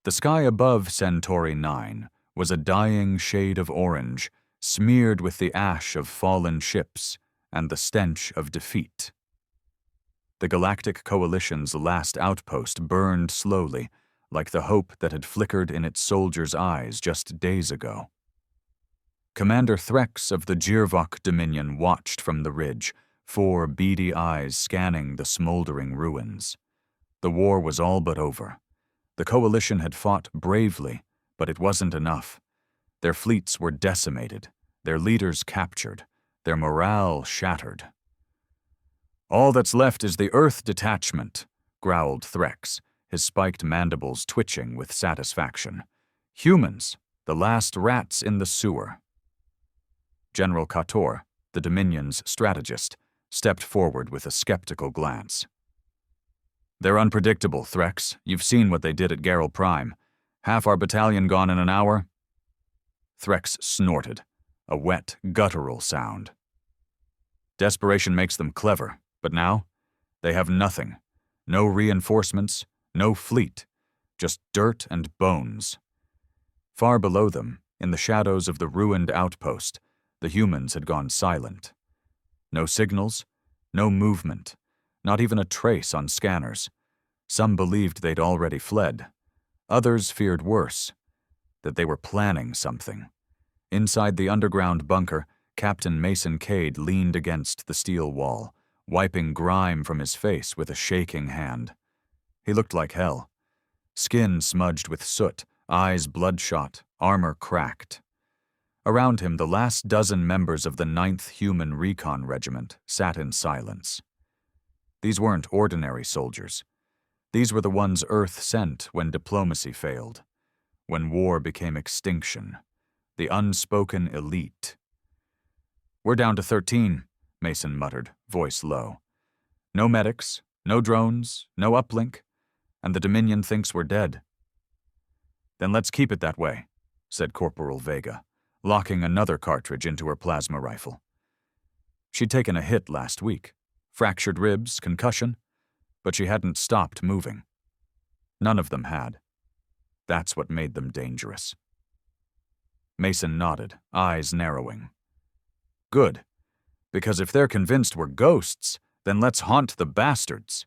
The sky above Centauri 9 was a dying shade of orange, smeared with the ash of fallen ships and the stench of defeat. The Galactic Coalition's last outpost burned slowly, like the hope that had flickered in its soldiers' eyes just days ago. Commander Threx of the Jirvok Dominion watched from the ridge, 4 beady eyes scanning the smoldering ruins. The war was all but over. The Coalition had fought bravely, but it wasn't enough. Their fleets were decimated, their leaders captured, their morale shattered. "All that's left is the Earth detachment," growled Threx, his spiked mandibles twitching with satisfaction. "Humans, the last rats in the sewer." General Kator, the Dominion's strategist, stepped forward with a skeptical glance. "They're unpredictable, Threx. You've seen what they did at Gerrel Prime. Half our battalion gone in an hour?" Threx snorted, a wet, guttural sound. "Desperation makes them clever, but now they have nothing. No reinforcements, no fleet, just dirt and bones." Far below them, in the shadows of the ruined outpost, the humans had gone silent. No signals, no movement, not even a trace on scanners. Some believed they'd already fled. Others feared worse, that they were planning something. Inside the underground bunker, Captain Mason Cade leaned against the steel wall, wiping grime from his face with a shaking hand. He looked like hell. Skin smudged with soot, eyes bloodshot, armor cracked. Around him, the last dozen members of the 9th Human Recon Regiment sat in silence. These weren't ordinary soldiers. These were the ones Earth sent when diplomacy failed, when war became extinction, the unspoken elite. "We're down to 13, Mason muttered, voice low. "No medics, no drones, no uplink, and the Dominion thinks we're dead." "Then let's keep it that way," said Corporal Vega, locking another cartridge into her plasma rifle. She'd taken a hit last week, fractured ribs, concussion, but she hadn't stopped moving. None of them had. That's what made them dangerous. Mason nodded, eyes narrowing. "Good, because if they're convinced we're ghosts, then let's haunt the bastards."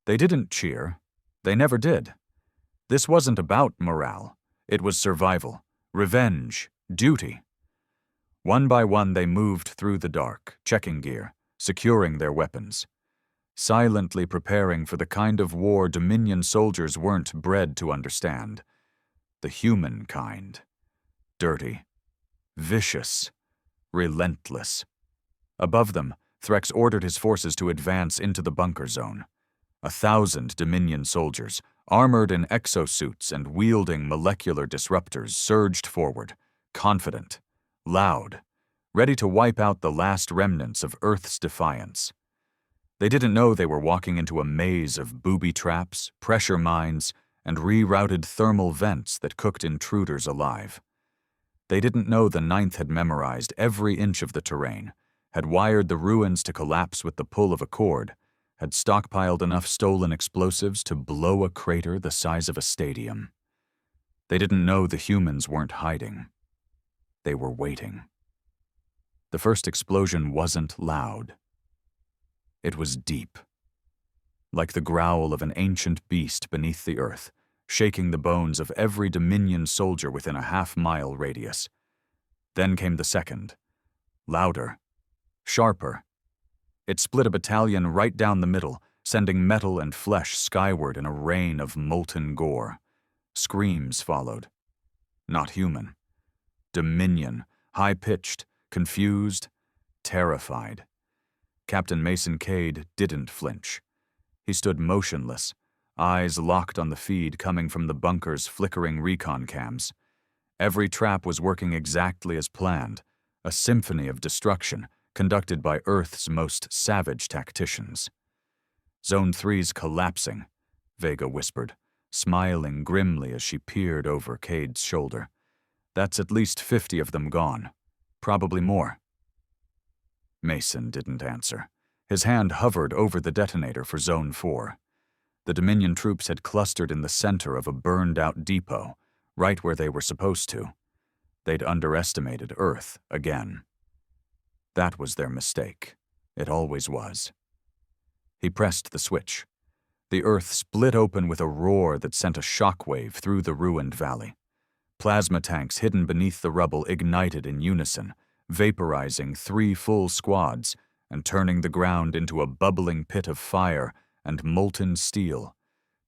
They didn't cheer. They never did. This wasn't about morale. It was survival, revenge, duty. One by one they moved through the dark, checking gear, securing their weapons, silently preparing for the kind of war Dominion soldiers weren't bred to understand. The human kind. Dirty, vicious, relentless. Above them, Threx ordered his forces to advance into the bunker zone. 1,000 Dominion soldiers, armored in exosuits and wielding molecular disruptors, surged forward, confident, loud, ready to wipe out the last remnants of Earth's defiance. They didn't know they were walking into a maze of booby traps, pressure mines, and rerouted thermal vents that cooked intruders alive. They didn't know the 9th had memorized every inch of the terrain, had wired the ruins to collapse with the pull of a cord, had stockpiled enough stolen explosives to blow a crater the size of a stadium. They didn't know the humans weren't hiding. They were waiting. The first explosion wasn't loud. It was deep, like the growl of an ancient beast beneath the earth, shaking the bones of every Dominion soldier within a half-mile radius. Then came the second, louder, sharper. It split a battalion right down the middle, sending metal and flesh skyward in a rain of molten gore. Screams followed. Not human. Dominion, high-pitched, confused, terrified. Captain Mason Cade didn't flinch. He stood motionless, eyes locked on the feed coming from the bunker's flickering recon cams. Every trap was working exactly as planned, a symphony of destruction conducted by Earth's most savage tacticians. "Zone 3's collapsing," Vega whispered, smiling grimly as she peered over Cade's shoulder. "That's at least 50 of them gone. Probably more." Mason didn't answer. His hand hovered over the detonator for Zone 4. The Dominion troops had clustered in the center of a burned-out depot, right where they were supposed to. They'd underestimated Earth again. That was their mistake. It always was. He pressed the switch. The Earth split open with a roar that sent a shockwave through the ruined valley. Plasma tanks hidden beneath the rubble ignited in unison, vaporizing 3 full squads and turning the ground into a bubbling pit of fire and molten steel.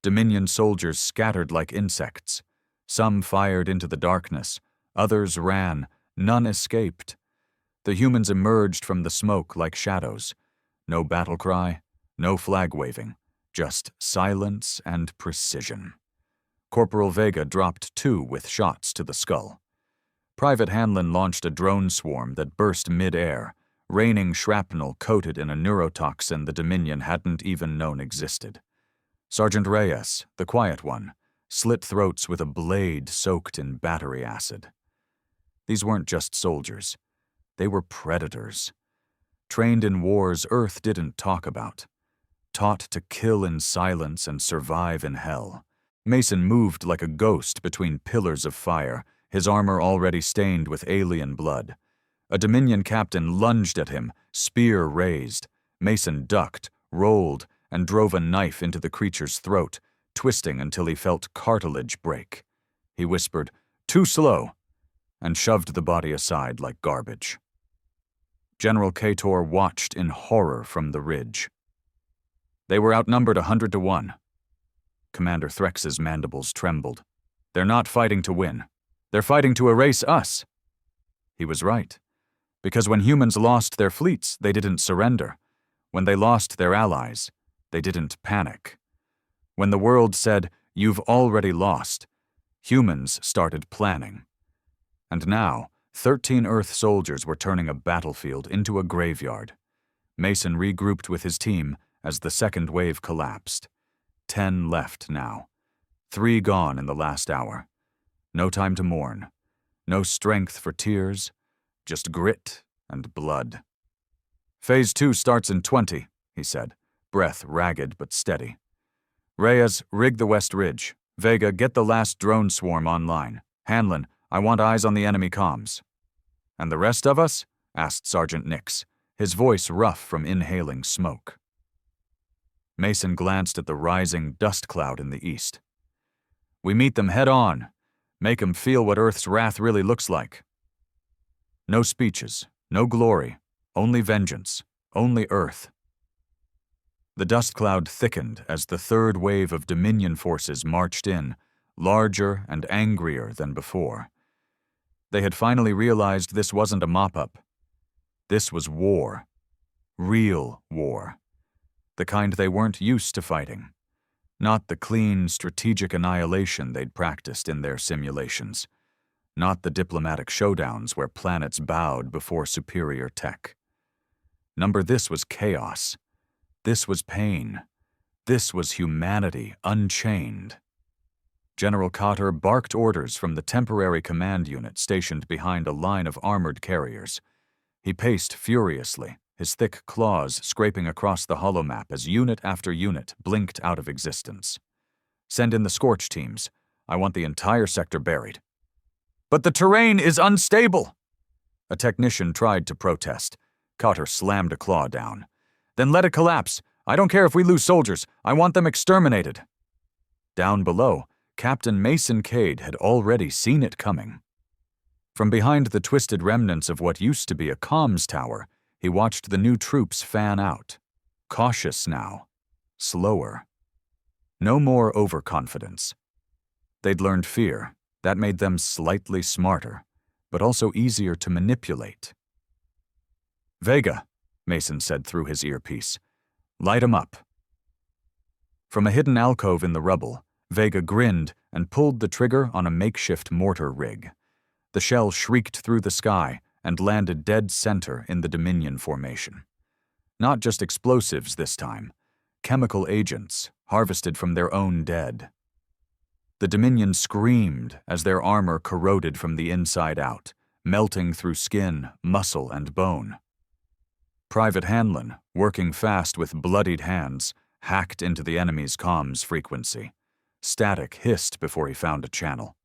Dominion soldiers scattered like insects. Some fired into the darkness, others ran, none escaped. The humans emerged from the smoke like shadows. No battle cry, no flag waving, just silence and precision. Corporal Vega dropped 2 with shots to the skull. Private Hanlon launched a drone swarm that burst mid-air, raining shrapnel coated in a neurotoxin the Dominion hadn't even known existed. Sergeant Reyes, the quiet one, slit throats with a blade soaked in battery acid. These weren't just soldiers. They were predators. Trained in wars Earth didn't talk about. Taught to kill in silence and survive in hell. Mason moved like a ghost between pillars of fire, his armor already stained with alien blood. A Dominion captain lunged at him, spear raised. Mason ducked, rolled, and drove a knife into the creature's throat, twisting until he felt cartilage break. He whispered, "Too slow," and shoved the body aside like garbage. General Kator watched in horror from the ridge. They were outnumbered 100 to 1. Commander Threx's mandibles trembled. They're not fighting to win. They're fighting to erase us. He was right. Because when humans lost their fleets, they didn't surrender. When they lost their allies, they didn't panic. When the world said, "You've already lost," humans started planning. And now, 13 Earth soldiers were turning a battlefield into a graveyard. Mason regrouped with his team as the second wave collapsed. 10 left now. 3 gone in the last hour. No time to mourn. No strength for tears. Just grit and blood. "Phase 2 starts in 20, he said, breath ragged but steady. "Reyes, rig the West Ridge. Vega, get the last drone swarm online. Hanlon, I want eyes on the enemy comms." "And the rest of us?" asked Sergeant Nix, his voice rough from inhaling smoke. Mason glanced at the rising dust cloud in the east. "We meet them head on. Make 'em feel what Earth's wrath really looks like." No speeches, no glory, only vengeance, only Earth. The dust cloud thickened as the third wave of Dominion forces marched in, larger and angrier than before. They had finally realized this wasn't a mop-up. This was war. Real war. The kind they weren't used to fighting. Not the clean, strategic annihilation they'd practiced in their simulations. Not the diplomatic showdowns where planets bowed before superior tech. This was chaos. This was pain. This was humanity unchained. General Cotter barked orders from the temporary command unit stationed behind a line of armored carriers. He paced furiously, his thick claws scraping across the holomap as unit after unit blinked out of existence. "Send in the Scorch teams. I want the entire sector buried." "But the terrain is unstable!" A technician tried to protest. Cotter slammed a claw down. "Then let it collapse. I don't care if we lose soldiers. I want them exterminated." Down below, Captain Mason Cade had already seen it coming. From behind the twisted remnants of what used to be a comms tower, he watched the new troops fan out. Cautious now. Slower. No more overconfidence. They'd learned fear. That made them slightly smarter, but also easier to manipulate. "Vega," Mason said through his earpiece. "Light 'em up." From a hidden alcove in the rubble, Vega grinned and pulled the trigger on a makeshift mortar rig. The shell shrieked through the sky and landed dead center in the Dominion formation. Not just explosives this time. Chemical agents, harvested from their own dead. The Dominion screamed as their armor corroded from the inside out, melting through skin, muscle, and bone. Private Hanlon, working fast with bloodied hands, hacked into the enemy's comms frequency. Static hissed before he found a channel.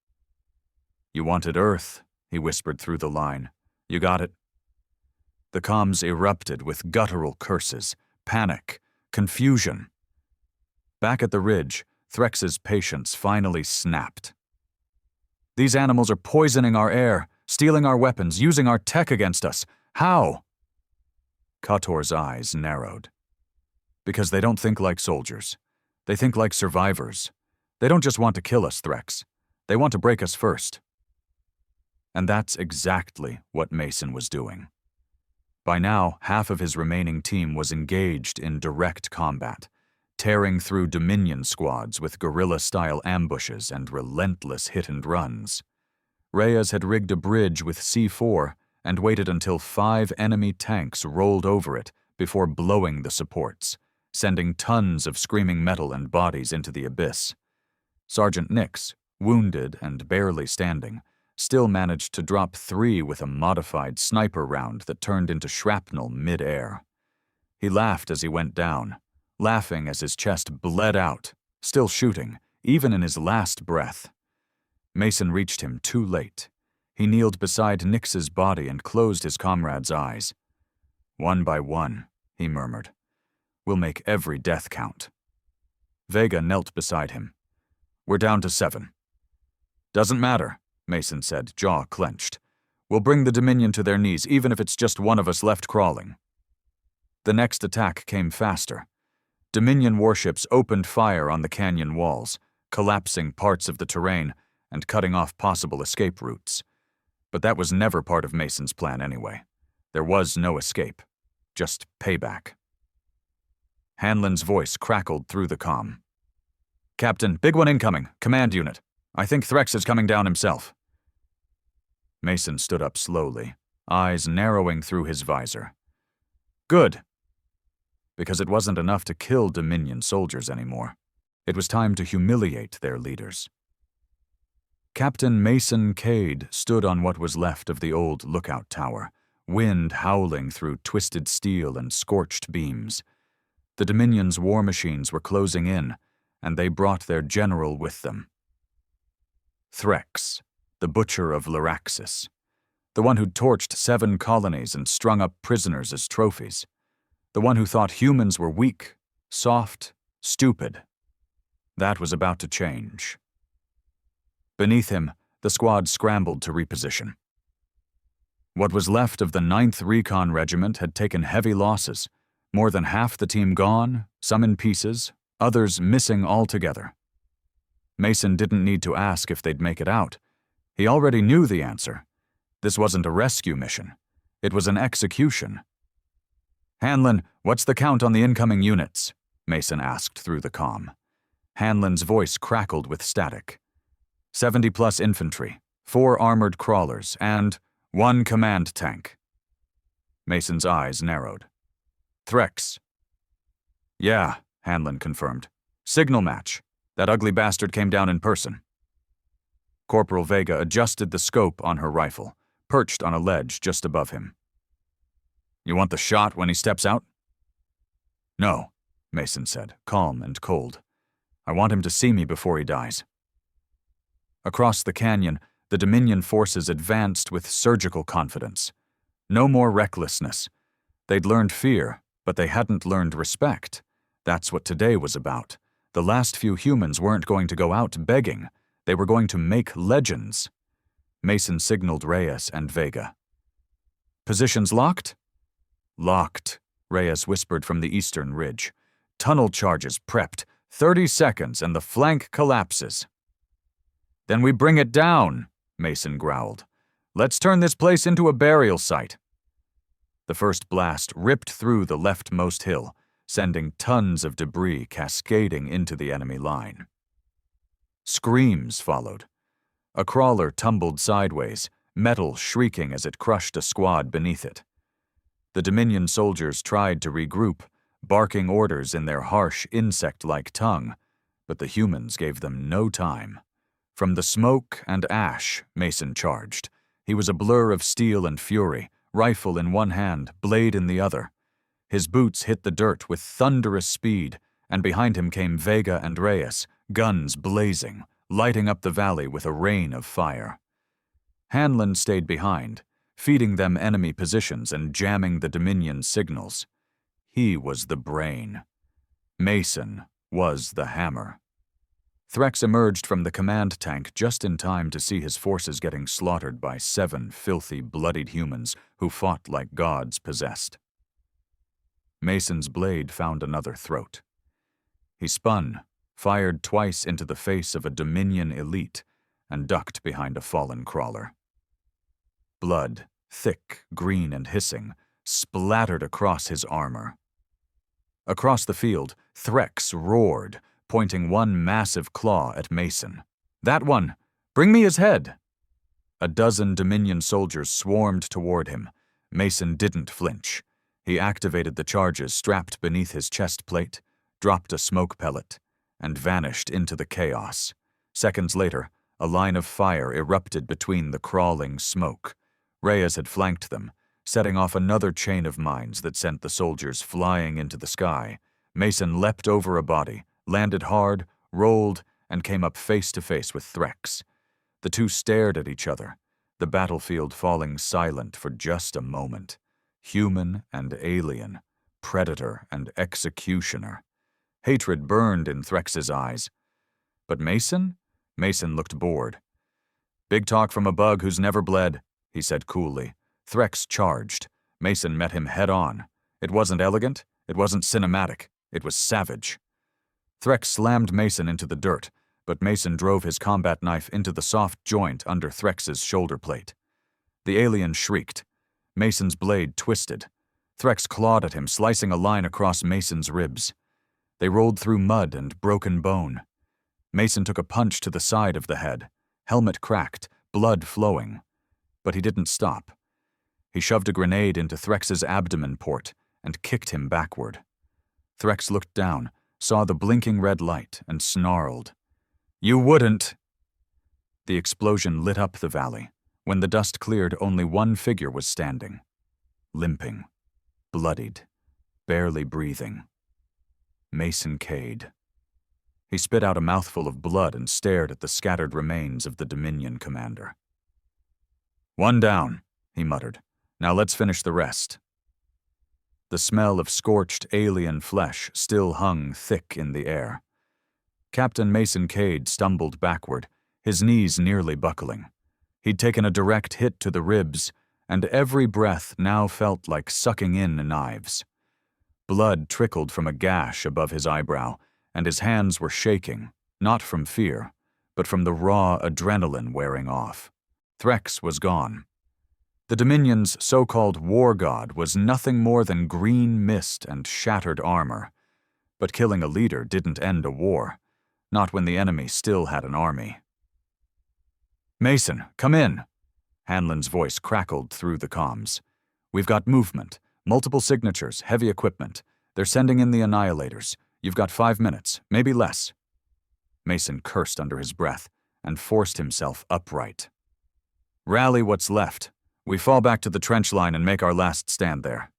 "You wanted Earth," he whispered through the line. "You got it." The comms erupted with guttural curses, panic, confusion. Back at the ridge, Threx's patience finally snapped. "These animals are poisoning our air, stealing our weapons, using our tech against us. How?" Kotor's eyes narrowed. "Because they don't think like soldiers. They think like survivors. They don't just want to kill us, Threx. They want to break us first." And that's exactly what Mason was doing. By now, half of his remaining team was engaged in direct combat, tearing through Dominion squads with guerrilla-style ambushes and relentless hit-and-runs. Reyes had rigged a bridge with C4 and waited until 5 enemy tanks rolled over it before blowing the supports, sending tons of screaming metal and bodies into the abyss. Sergeant Nix, wounded and barely standing, still managed to drop 3 with a modified sniper round that turned into shrapnel mid-air. He laughed as he went down, laughing as his chest bled out, still shooting, even in his last breath. Mason reached him too late. He kneeled beside Nix's body and closed his comrade's eyes. "One by one," he murmured. "We'll make every death count." Vega knelt beside him. "We're down to 7. "Doesn't matter," Mason said, jaw clenched. "We'll bring the Dominion to their knees, even if it's just one of us left crawling." The next attack came faster. Dominion warships opened fire on the canyon walls, collapsing parts of the terrain and cutting off possible escape routes. But that was never part of Mason's plan anyway. There was no escape, just payback. Hanlon's voice crackled through the comm. "Captain, big one incoming, command unit. I think Threx is coming down himself." Mason stood up slowly, eyes narrowing through his visor. "Good." Because it wasn't enough to kill Dominion soldiers anymore. It was time to humiliate their leaders. Captain Mason Cade stood on what was left of the old lookout tower, wind howling through twisted steel and scorched beams. The Dominion's war machines were closing in, and they brought their general with them. Threx, the butcher of Laraxis, the one who'd torched 7 colonies and strung up prisoners as trophies, the one who thought humans were weak, soft, stupid. That was about to change. Beneath him, the squad scrambled to reposition. What was left of the 9th Recon Regiment had taken heavy losses, more than half the team gone, some in pieces, others missing altogether. Mason didn't need to ask if they'd make it out. He already knew the answer. This wasn't a rescue mission. It was an execution. "Hanlon, what's the count on the incoming units?" Mason asked through the comm. Hanlon's voice crackled with static. 70+ infantry, 4 armored crawlers, and 1 command tank. Mason's eyes narrowed. "Threx." "Yeah," Hanlon confirmed. "Signal match. That ugly bastard came down in person." Corporal Vega adjusted the scope on her rifle, perched on a ledge just above him. "You want the shot when he steps out?" "No," Mason said, calm and cold. "I want him to see me before he dies." Across the canyon, the Dominion forces advanced with surgical confidence. No more recklessness. They'd learned fear, but they hadn't learned respect. That's what today was about. The last few humans weren't going to go out begging. They were going to make legends. Mason signaled Reyes and Vega. "Positions locked?" "Locked," Reyes whispered from the eastern ridge. "Tunnel charges prepped. 30 seconds and the flank collapses." "Then we bring it down," Mason growled. "Let's turn this place into a burial site." The first blast ripped through the leftmost hill, sending tons of debris cascading into the enemy line. Screams followed. A crawler tumbled sideways, metal shrieking as it crushed a squad beneath it. The Dominion soldiers tried to regroup, barking orders in their harsh, insect-like tongue, but the humans gave them no time. From the smoke and ash, Mason charged. He was a blur of steel and fury, rifle in one hand, blade in the other. His boots hit the dirt with thunderous speed, and behind him came Vega and Reyes, guns blazing, lighting up the valley with a rain of fire. Hanlon stayed behind, feeding them enemy positions and jamming the Dominion signals. He was the brain. Mason was the hammer. Threx emerged from the command tank just in time to see his forces getting slaughtered by 7 filthy, bloodied humans who fought like gods possessed. Mason's blade found another throat. He spun, fired twice into the face of a Dominion elite, and ducked behind a fallen crawler. Blood, thick, green, and hissing, splattered across his armor. Across the field, Threx roared, pointing one massive claw at Mason. "That one! Bring me his head!" A dozen Dominion soldiers swarmed toward him. Mason didn't flinch. He activated the charges strapped beneath his chest plate, dropped a smoke pellet, and vanished into the chaos. Seconds later, a line of fire erupted between the crawling smoke. Reyes had flanked them, setting off another chain of mines that sent the soldiers flying into the sky. Mason leapt over a body, landed hard, rolled, and came up face to face with Threx. The two stared at each other, the battlefield falling silent for just a moment. Human and alien, predator and executioner. Hatred burned in Threx's eyes. But Mason? Mason looked bored. "Big talk from a bug who's never bled," he said coolly. Threx charged. Mason met him head-on. It wasn't elegant, it wasn't cinematic, it was savage. Threx slammed Mason into the dirt, but Mason drove his combat knife into the soft joint under Threx's shoulder plate. The alien shrieked. Mason's blade twisted. Threx clawed at him, slicing a line across Mason's ribs. They rolled through mud and broken bone. Mason took a punch to the side of the head. Helmet cracked, blood flowing. But he didn't stop. He shoved a grenade into Threx's abdomen port and kicked him backward. Threx looked down, saw the blinking red light, and snarled. "You wouldn't!" The explosion lit up the valley. When the dust cleared, only one figure was standing. Limping, bloodied, barely breathing. Mason Cade. He spit out a mouthful of blood and stared at the scattered remains of the Dominion commander. "One down," he muttered. "Now let's finish the rest." The smell of scorched alien flesh still hung thick in the air. Captain Mason Cade stumbled backward, his knees nearly buckling. He'd taken a direct hit to the ribs, and every breath now felt like sucking in knives. Blood trickled from a gash above his eyebrow, and his hands were shaking, not from fear, but from the raw adrenaline wearing off. Threx was gone. The Dominion's so-called war god was nothing more than green mist and shattered armor. But killing a leader didn't end a war, not when the enemy still had an army. "Mason, come in!" Hanlon's voice crackled through the comms. "We've got movement, multiple signatures, heavy equipment. They're sending in the annihilators. You've got 5 minutes, maybe less." Mason cursed under his breath and forced himself upright. "Rally what's left. We fall back to the trench line and make our last stand there."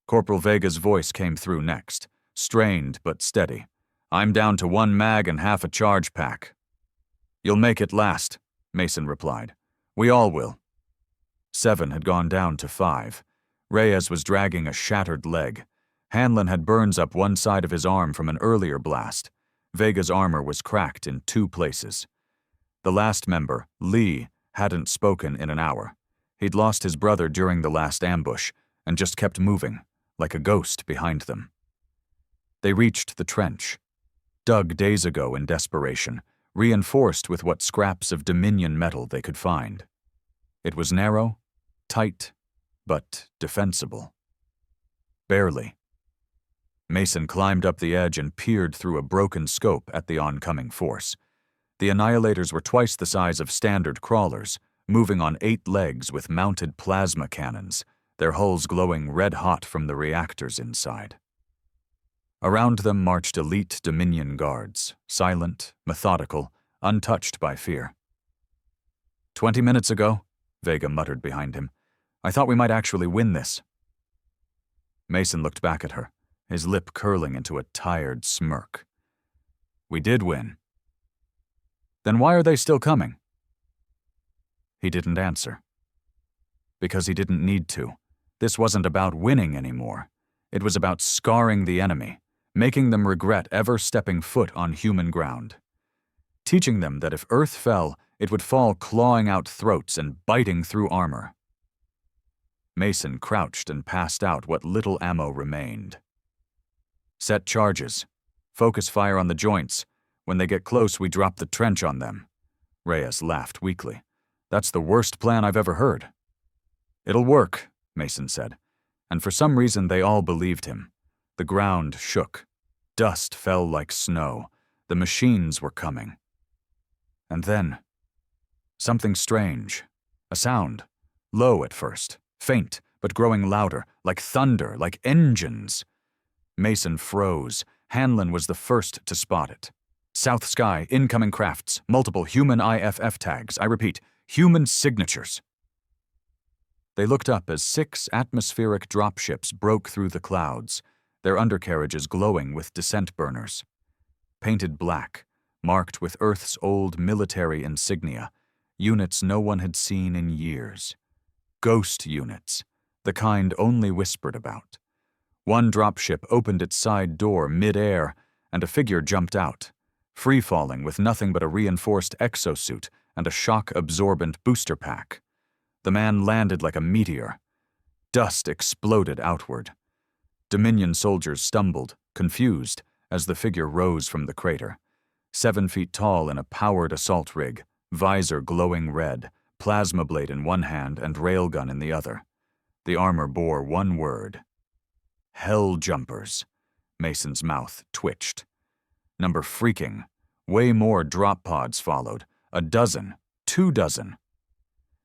Corporal Vega's voice came through next, strained but steady. "I'm down to 1 mag and half a charge pack." "You'll make it last," Mason replied. "We all will." 7 had gone down to 5. Reyes was dragging a shattered leg. Hanlon had burns up one side of his arm from an earlier blast. Vega's armor was cracked in 2 places. The last member, Lee, hadn't spoken in an hour. He'd lost his brother during the last ambush and just kept moving, like a ghost behind them. They reached the trench, dug days ago in desperation, reinforced with what scraps of Dominion metal they could find. It was narrow, tight, but defensible. Barely. Mason climbed up the edge and peered through a broken scope at the oncoming force. The annihilators were twice the size of standard crawlers, moving on 8 legs with mounted plasma cannons, their hulls glowing red-hot from the reactors inside. Around them marched elite Dominion guards, silent, methodical, untouched by fear. 20 minutes ago, Vega muttered behind him, "I thought we might actually win this." Mason looked back at her, his lip curling into a tired smirk. "We did win." "Then why are they still coming?" He didn't answer. Because he didn't need to. This wasn't about winning anymore. It was about scarring the enemy, making them regret ever stepping foot on human ground. Teaching them that if Earth fell, it would fall clawing out throats and biting through armor. Mason crouched and passed out what little ammo remained. "Set charges. Focus fire on the joints. When they get close, we drop the trench on them." Reyes laughed weakly. "That's the worst plan I've ever heard." "It'll work," Mason said, and for some reason they all believed him. The ground shook. Dust fell like snow. The machines were coming. And then, something strange. A sound. Low at first, faint, but growing louder, like thunder, like engines. Mason froze. Hanlon was the first to spot it. "South sky, incoming crafts, multiple human IFF tags. I repeat, human signatures." They looked up as 6 atmospheric dropships broke through the clouds, their undercarriages glowing with descent burners. Painted black, marked with Earth's old military insignia, units no one had seen in years. Ghost units, the kind only whispered about. One dropship opened its side door mid-air, and a figure jumped out, free-falling with nothing but a reinforced exosuit and a shock-absorbent booster pack. The man landed like a meteor. Dust exploded outward. Dominion soldiers stumbled, confused, as the figure rose from the crater. 7 feet tall in a powered assault rig, visor glowing red, plasma blade in one hand and railgun in the other. The armor bore one word. "Hell jumpers." Mason's mouth twitched. Number freaking. Way more drop pods followed. 12, 2 dozen.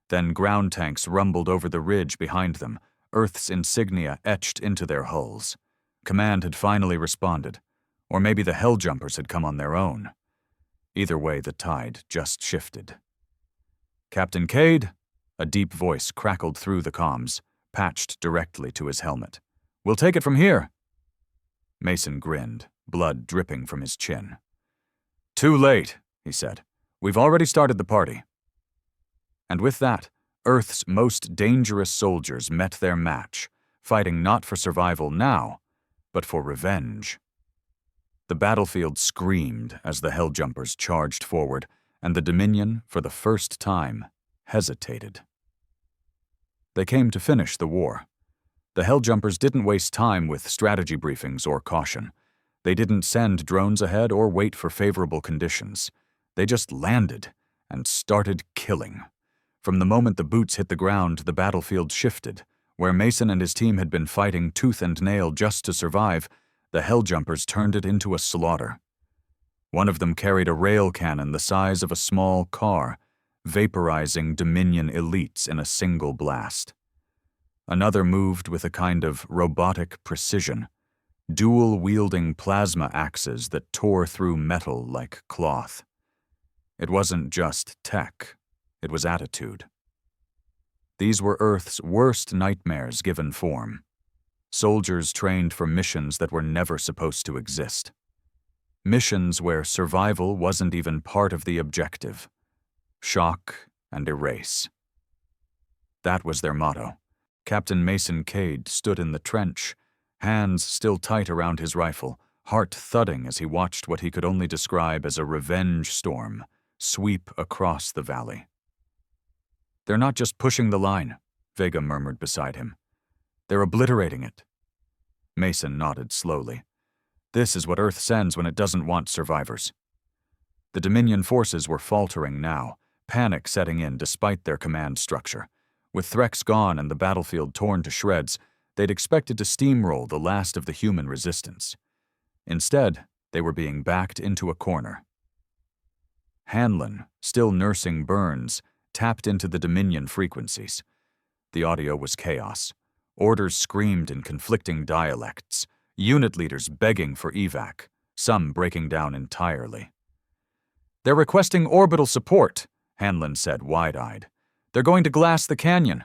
Then ground tanks rumbled over the ridge behind them, Earth's insignia etched into their hulls. Command had finally responded, or maybe the hell jumpers had come on their own. Either way, the tide just shifted. "Captain Cade," a deep voice crackled through the comms, patched directly to his helmet. "We'll take it from here." Mason grinned, blood dripping from his chin. "Too late," he said. "We've already started the party." And with that, Earth's most dangerous soldiers met their match, fighting not for survival now, but for revenge. The battlefield screamed as the Helljumpers charged forward, and the Dominion, for the first time, hesitated. They came to finish the war. The Helljumpers didn't waste time with strategy briefings or caution. They didn't send drones ahead or wait for favorable conditions. They just landed and started killing. From the moment the boots hit the ground, the battlefield shifted. Where Mason and his team had been fighting tooth and nail just to survive, the Helljumpers turned it into a slaughter. One of them carried a rail cannon the size of a small car, vaporizing Dominion elites in a single blast. Another moved with a kind of robotic precision, dual-wielding plasma axes that tore through metal like cloth. It wasn't just tech. It was attitude. These were Earth's worst nightmares given form. Soldiers trained for missions that were never supposed to exist. Missions where survival wasn't even part of the objective. Shock and erase. That was their motto. Captain Mason Cade stood in the trench, hands still tight around his rifle, heart thudding as he watched what he could only describe as a revenge storm sweep across the valley. "They're not just pushing the line," Vega murmured beside him. "They're obliterating it." Mason nodded slowly. "This is what Earth sends when it doesn't want survivors." The Dominion forces were faltering now, panic setting in despite their command structure. With Threx gone and the battlefield torn to shreds, they'd expected to steamroll the last of the human resistance. Instead, they were being backed into a corner. Hanlon, still nursing burns, tapped into the Dominion frequencies. The audio was chaos. Orders screamed in conflicting dialects, unit leaders begging for evac, some breaking down entirely. "They're requesting orbital support," Hanlon said wide-eyed. "They're going to glass the canyon."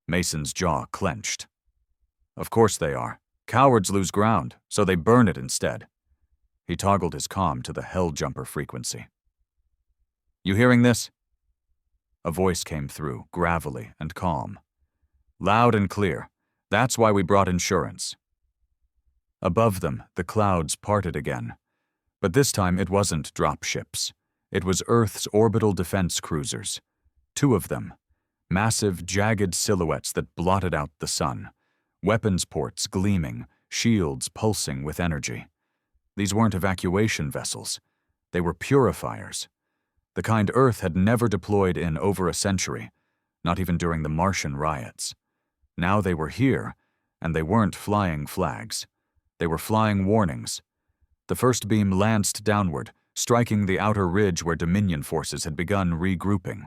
Mason's jaw clenched. "Of course they are," Cowards lose ground, so they burn it instead. He toggled his comm to the Helljumper frequency. You hearing this? A voice came through, gravelly and calm. Loud and clear. That's why we brought insurance. Above them, the clouds parted again. But this time it wasn't dropships. It was Earth's orbital defense cruisers. 2 of them. Massive, jagged silhouettes that blotted out the sun. Weapons ports gleaming, shields pulsing with energy. These weren't evacuation vessels. They were purifiers. The kind Earth had never deployed in over a century, not even during the Martian riots. Now they were here, and they weren't flying flags. They were flying warnings. The first beam lanced downward, striking the outer ridge where Dominion forces had begun regrouping.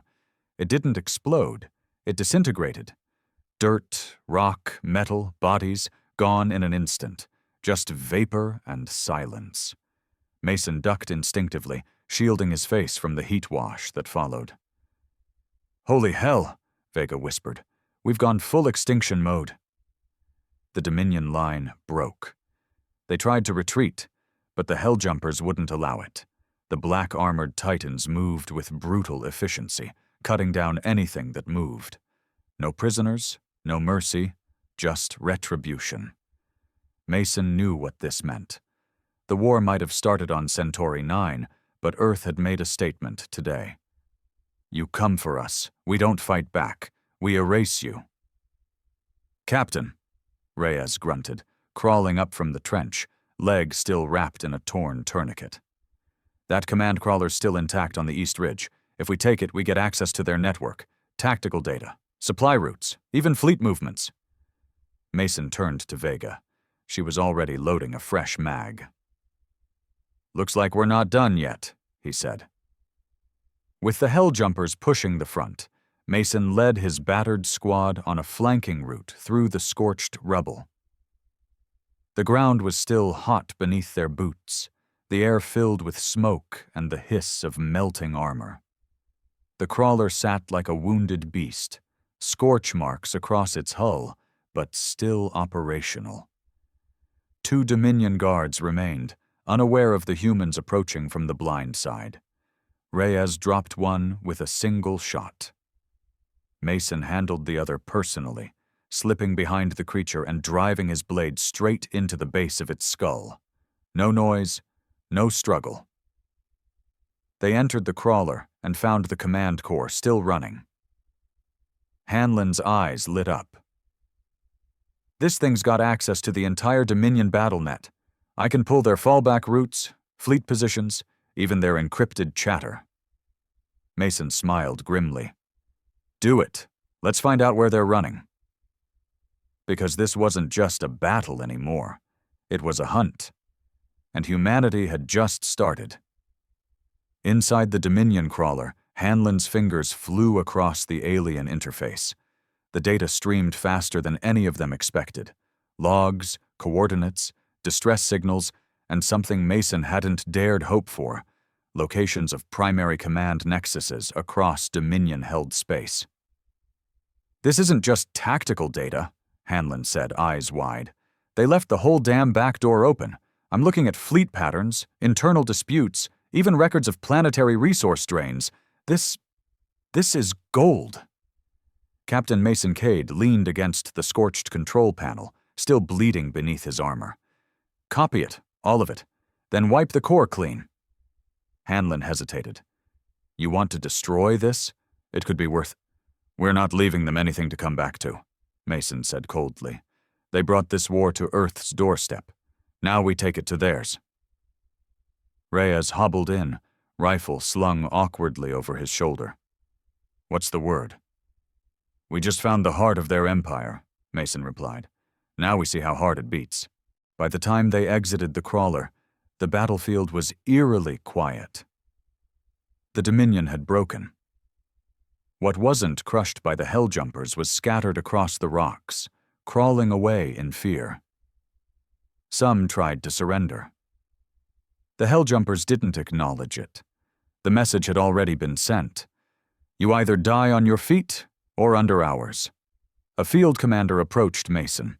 It didn't explode. It disintegrated. Dirt, rock, metal, bodies, gone in an instant. Just vapor and silence. Mason ducked instinctively, shielding his face from the heat wash that followed. Holy hell, Vega whispered. We've gone full extinction mode. The Dominion line broke. They tried to retreat, but the Helljumpers wouldn't allow it. The black-armored Titans moved with brutal efficiency, cutting down anything that moved. No prisoners, no mercy, just retribution. Mason knew what this meant. The war might have started on Centauri 9, but Earth had made a statement today. You come for us. We don't fight back. We erase you. Captain, Reyes grunted, crawling up from the trench, leg still wrapped in a torn tourniquet. That command crawler's still intact on the East Ridge. If we take it, we get access to their network, tactical data, supply routes, even fleet movements. Mason turned to Vega. She was already loading a fresh mag. Looks like we're not done yet, he said. With the Helljumpers pushing the front, Mason led his battered squad on a flanking route through the scorched rubble. The ground was still hot beneath their boots, the air filled with smoke and the hiss of melting armor. The crawler sat like a wounded beast, scorch marks across its hull, but still operational. 2 Dominion guards remained, unaware of the humans approaching from the blind side. Reyes dropped one with a single shot. Mason handled the other personally, slipping behind the creature and driving his blade straight into the base of its skull. No noise, no struggle. They entered the crawler and found the command core still running. Hanlon's eyes lit up. This thing's got access to the entire Dominion battle net. I can pull their fallback routes, fleet positions, even their encrypted chatter. Mason smiled grimly. Do it. Let's find out where they're running. Because this wasn't just a battle anymore. It was a hunt. And humanity had just started. Inside the Dominion crawler, Hanlon's fingers flew across the alien interface. The data streamed faster than any of them expected. Logs, coordinates, distress signals, and something Mason hadn't dared hope for, locations of primary command nexuses across Dominion-held space. This isn't just tactical data, Hanlon said, eyes wide. They left the whole damn back door open. I'm looking at fleet patterns, internal disputes, even records of planetary resource drains. This is gold. Captain Mason Cade leaned against the scorched control panel, still bleeding beneath his armor. Copy it, all of it, then wipe the core clean. Hanlon hesitated. You want to destroy this? It could be worth... We're not leaving them anything to come back to, Mason said coldly. They brought this war to Earth's doorstep. Now we take it to theirs. Reyes hobbled in, rifle slung awkwardly over his shoulder. What's the word? We just found the heart of their empire, Mason replied. Now we see how hard it beats. By the time they exited the crawler, the battlefield was eerily quiet. The Dominion had broken. What wasn't crushed by the Helljumpers was scattered across the rocks, crawling away in fear. Some tried to surrender. The Helljumpers didn't acknowledge it. The message had already been sent. You either die on your feet or under ours. A field commander approached Mason.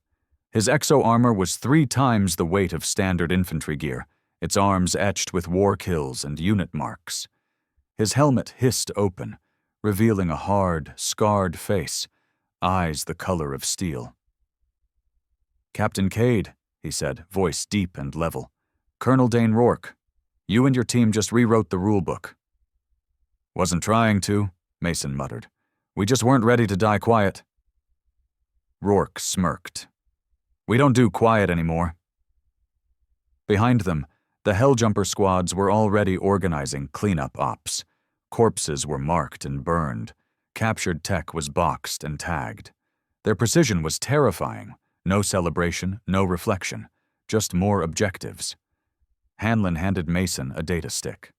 His exo-armor was 3 times the weight of standard infantry gear, its arms etched with war kills and unit marks. His helmet hissed open, revealing a hard, scarred face, eyes the color of steel. "Captain Cade," he said, voice deep and level. "Colonel Dane Rourke, you and your team just rewrote the rulebook." "Wasn't trying to," Mason muttered. "We just weren't ready to die quiet." Rourke smirked. "We don't do quiet anymore." Behind them, the Helljumper squads were already organizing cleanup ops. Corpses were marked and burned. Captured tech was boxed and tagged. Their precision was terrifying. No celebration, no reflection, just more objectives. Hanlon handed Mason a data stick.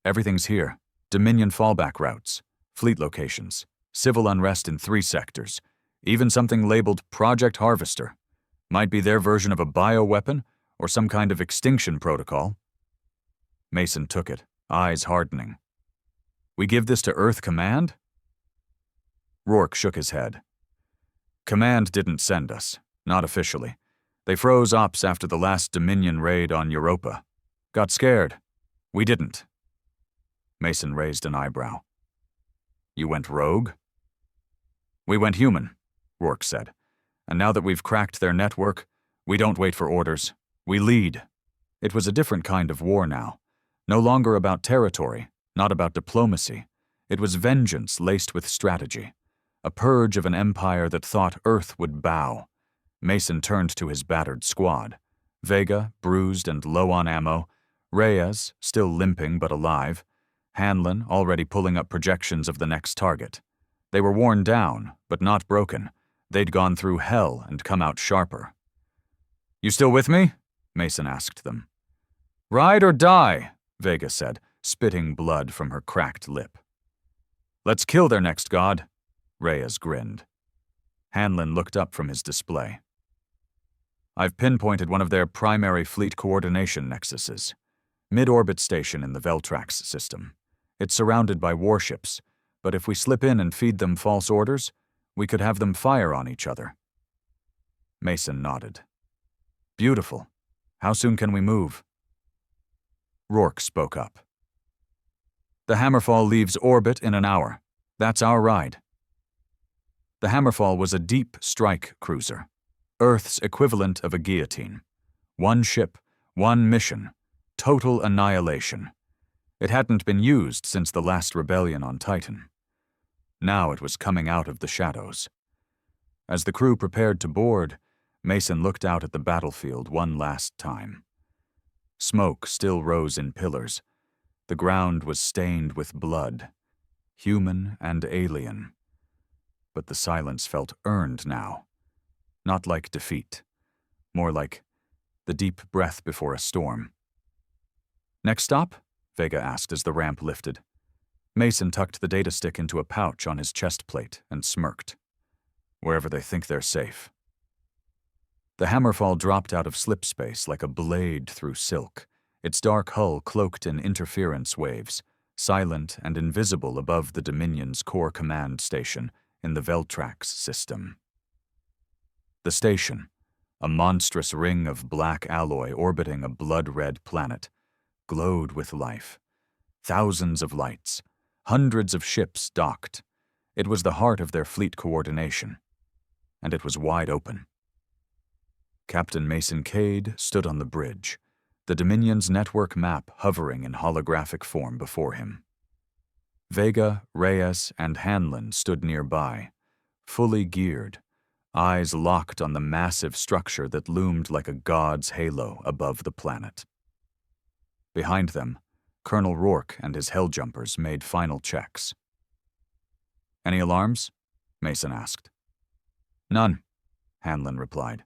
"Everything's here. Dominion fallback routes, fleet locations, civil unrest in 3 sectors, even something labeled Project Harvester. Might be their version of a bioweapon or some kind of extinction protocol." Mason took it, eyes hardening. "We give this to Earth Command?" Rourke shook his head. "Command didn't send us, not officially. They froze ops after the last Dominion raid on Europa. Got scared. We didn't." Mason raised an eyebrow. "You went rogue?" "We went human," Rourke said. "And now that we've cracked their network, we don't wait for orders. We lead." It was a different kind of war now. No longer about territory, not about diplomacy. It was vengeance laced with strategy. A purge of an empire that thought Earth would bow. Mason turned to his battered squad. Vega, bruised and low on ammo. Reyes, still limping but alive. Hanlon, already pulling up projections of the next target. They were worn down, but not broken. They'd gone through hell and come out sharper. "You still with me?" Mason asked them. "Ride or die," Vega said, spitting blood from her cracked lip. "Let's kill their next god." Reyes grinned. Hanlon looked up from his display. "I've pinpointed one of their primary fleet coordination nexuses. Mid-orbit station in the Veltrax system. It's surrounded by warships, but if we slip in and feed them false orders, we could have them fire on each other." Mason nodded. "Beautiful. How soon can we move?" Rourke spoke up. "The Hammerfall leaves orbit in an hour. That's our ride." The Hammerfall was a deep strike cruiser, Earth's equivalent of a guillotine. 1 ship, 1 mission, total annihilation. It hadn't been used since the last rebellion on Titan. Now it was coming out of the shadows. As the crew prepared to board, Mason looked out at the battlefield one last time. Smoke still rose in pillars. The ground was stained with blood, human and alien. But the silence felt earned now. Not like defeat. More like the deep breath before a storm. "Next stop?" Vega asked as the ramp lifted. Mason tucked the data stick into a pouch on his chest plate and smirked. "Wherever they think they're safe." The Hammerfall dropped out of slip space like a blade through silk, its dark hull cloaked in interference waves, silent and invisible above the Dominion's core command station in the Veltrax system. The station, a monstrous ring of black alloy orbiting a blood-red planet, glowed with life. Thousands of lights, hundreds of ships docked. It was the heart of their fleet coordination, and it was wide open. Captain Mason Cade stood on the bridge, the Dominion's network map hovering in holographic form before him. Vega, Reyes, and Hanlon stood nearby, fully geared, eyes locked on the massive structure that loomed like a god's halo above the planet. Behind them, Colonel Rourke and his Helljumpers made final checks. "Any alarms?" Mason asked. "None," Hanlon replied.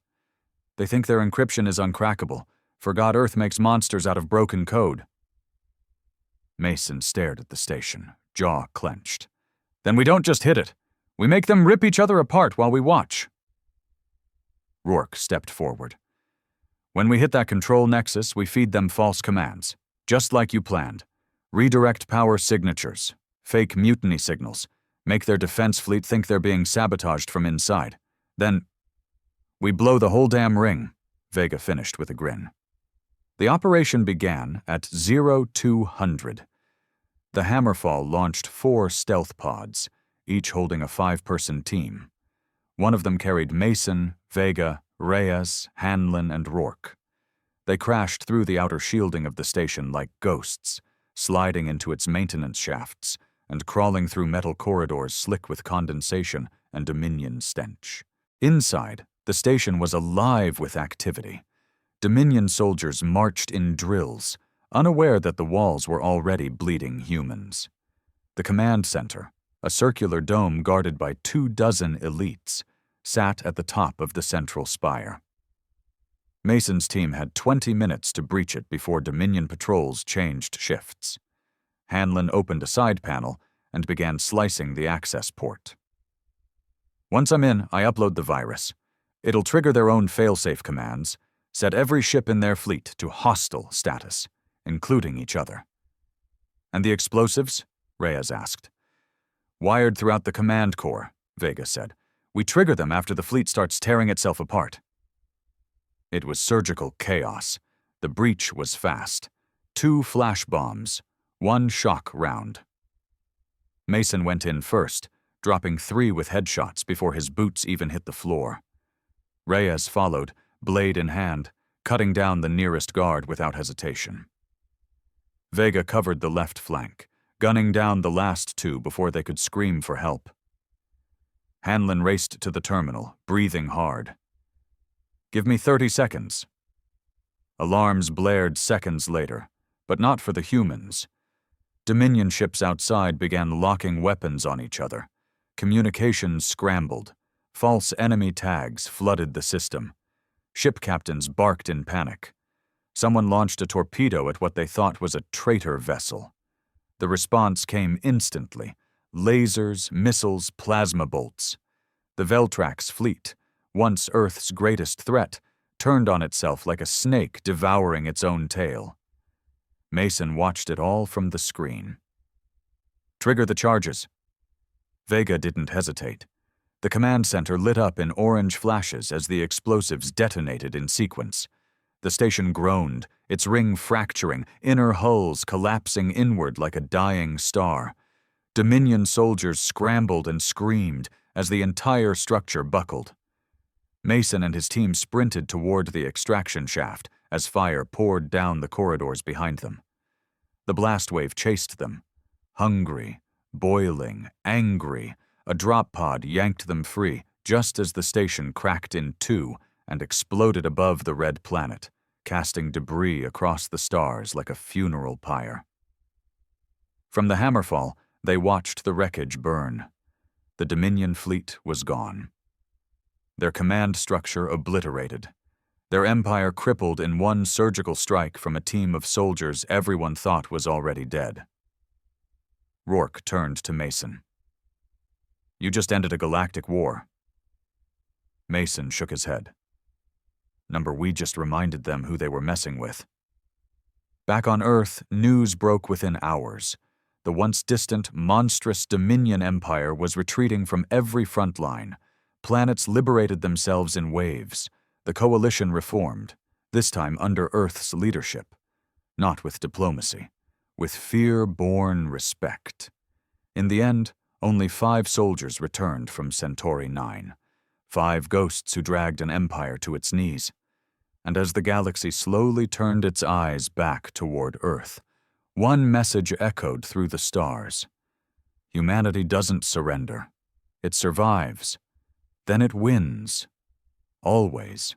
"They think their encryption is uncrackable, for God Earth makes monsters out of broken code." Mason stared at the station, jaw clenched. "Then we don't just hit it. We make them rip each other apart while we watch." Rourke stepped forward. "When we hit that control nexus, we feed them false commands, just like you planned. Redirect power signatures, fake mutiny signals, make their defense fleet think they're being sabotaged from inside. Then..." We blow the whole damn ring, Vega finished with a grin. The operation began at 0200. The Hammerfall launched 4 stealth pods, each holding a 5-person team. One of them carried Mason, Vega, Reyes, Hanlon, and Rourke. They crashed through the outer shielding of the station like ghosts, sliding into its maintenance shafts and crawling through metal corridors slick with condensation and Dominion stench. Inside, the station was alive with activity. Dominion soldiers marched in drills, unaware that the walls were already bleeding humans. The command center, a circular dome guarded by 24 elites, sat at the top of the central spire. Mason's team had 20 minutes to breach it before Dominion patrols changed shifts. Hanlon opened a side panel and began slicing the access port. Once I'm in, I upload the virus. It'll trigger their own failsafe commands, set every ship in their fleet to hostile status, including each other. And the explosives? Reyes asked. Wired throughout the command core, Vega said. We trigger them after the fleet starts tearing itself apart. It was surgical chaos. The breach was fast. 2 flash bombs, 1 shock round. Mason went in first, dropping 3 with headshots before his boots even hit the floor. Reyes followed, blade in hand, cutting down the nearest guard without hesitation. Vega covered the left flank, gunning down the last 2 before they could scream for help. Hanlon raced to the terminal, breathing hard. Give me 30 seconds. Alarms blared seconds later, but not for the humans. Dominion ships outside began locking weapons on each other. Communications scrambled. False enemy tags flooded the system. Ship captains barked in panic. Someone launched a torpedo at what they thought was a traitor vessel. The response came instantly. Lasers, missiles, plasma bolts. The Veltrax fleet, once Earth's greatest threat, turned on itself like a snake devouring its own tail. Mason watched it all from the screen. Trigger the charges. Vega didn't hesitate. The command center lit up in orange flashes as the explosives detonated in sequence. The station groaned, its ring fracturing, inner hulls collapsing inward like a dying star. Dominion soldiers scrambled and screamed as the entire structure buckled. Mason and his team sprinted toward the extraction shaft as fire poured down the corridors behind them. The blast wave chased them. Hungry, boiling, angry, a drop pod yanked them free just as the station cracked in 2 and exploded above the red planet, casting debris across the stars like a funeral pyre. From the Hammerfall, they watched the wreckage burn. The Dominion fleet was gone. Their command structure obliterated. Their empire crippled in one surgical strike from a team of soldiers everyone thought was already dead. Rourke turned to Mason. You just ended a galactic war. Mason shook his head. We just reminded them who they were messing with. Back on Earth, news broke within hours. The once distant, monstrous Dominion Empire was retreating from every front line. Planets liberated themselves in waves. The coalition reformed, this time under Earth's leadership. Not with diplomacy, with fear-born respect. In the end, only 5 soldiers returned from Centauri 9. 5 ghosts who dragged an empire to its knees. And as the galaxy slowly turned its eyes back toward Earth, one message echoed through the stars. Humanity doesn't surrender. It survives. Then it wins. Always.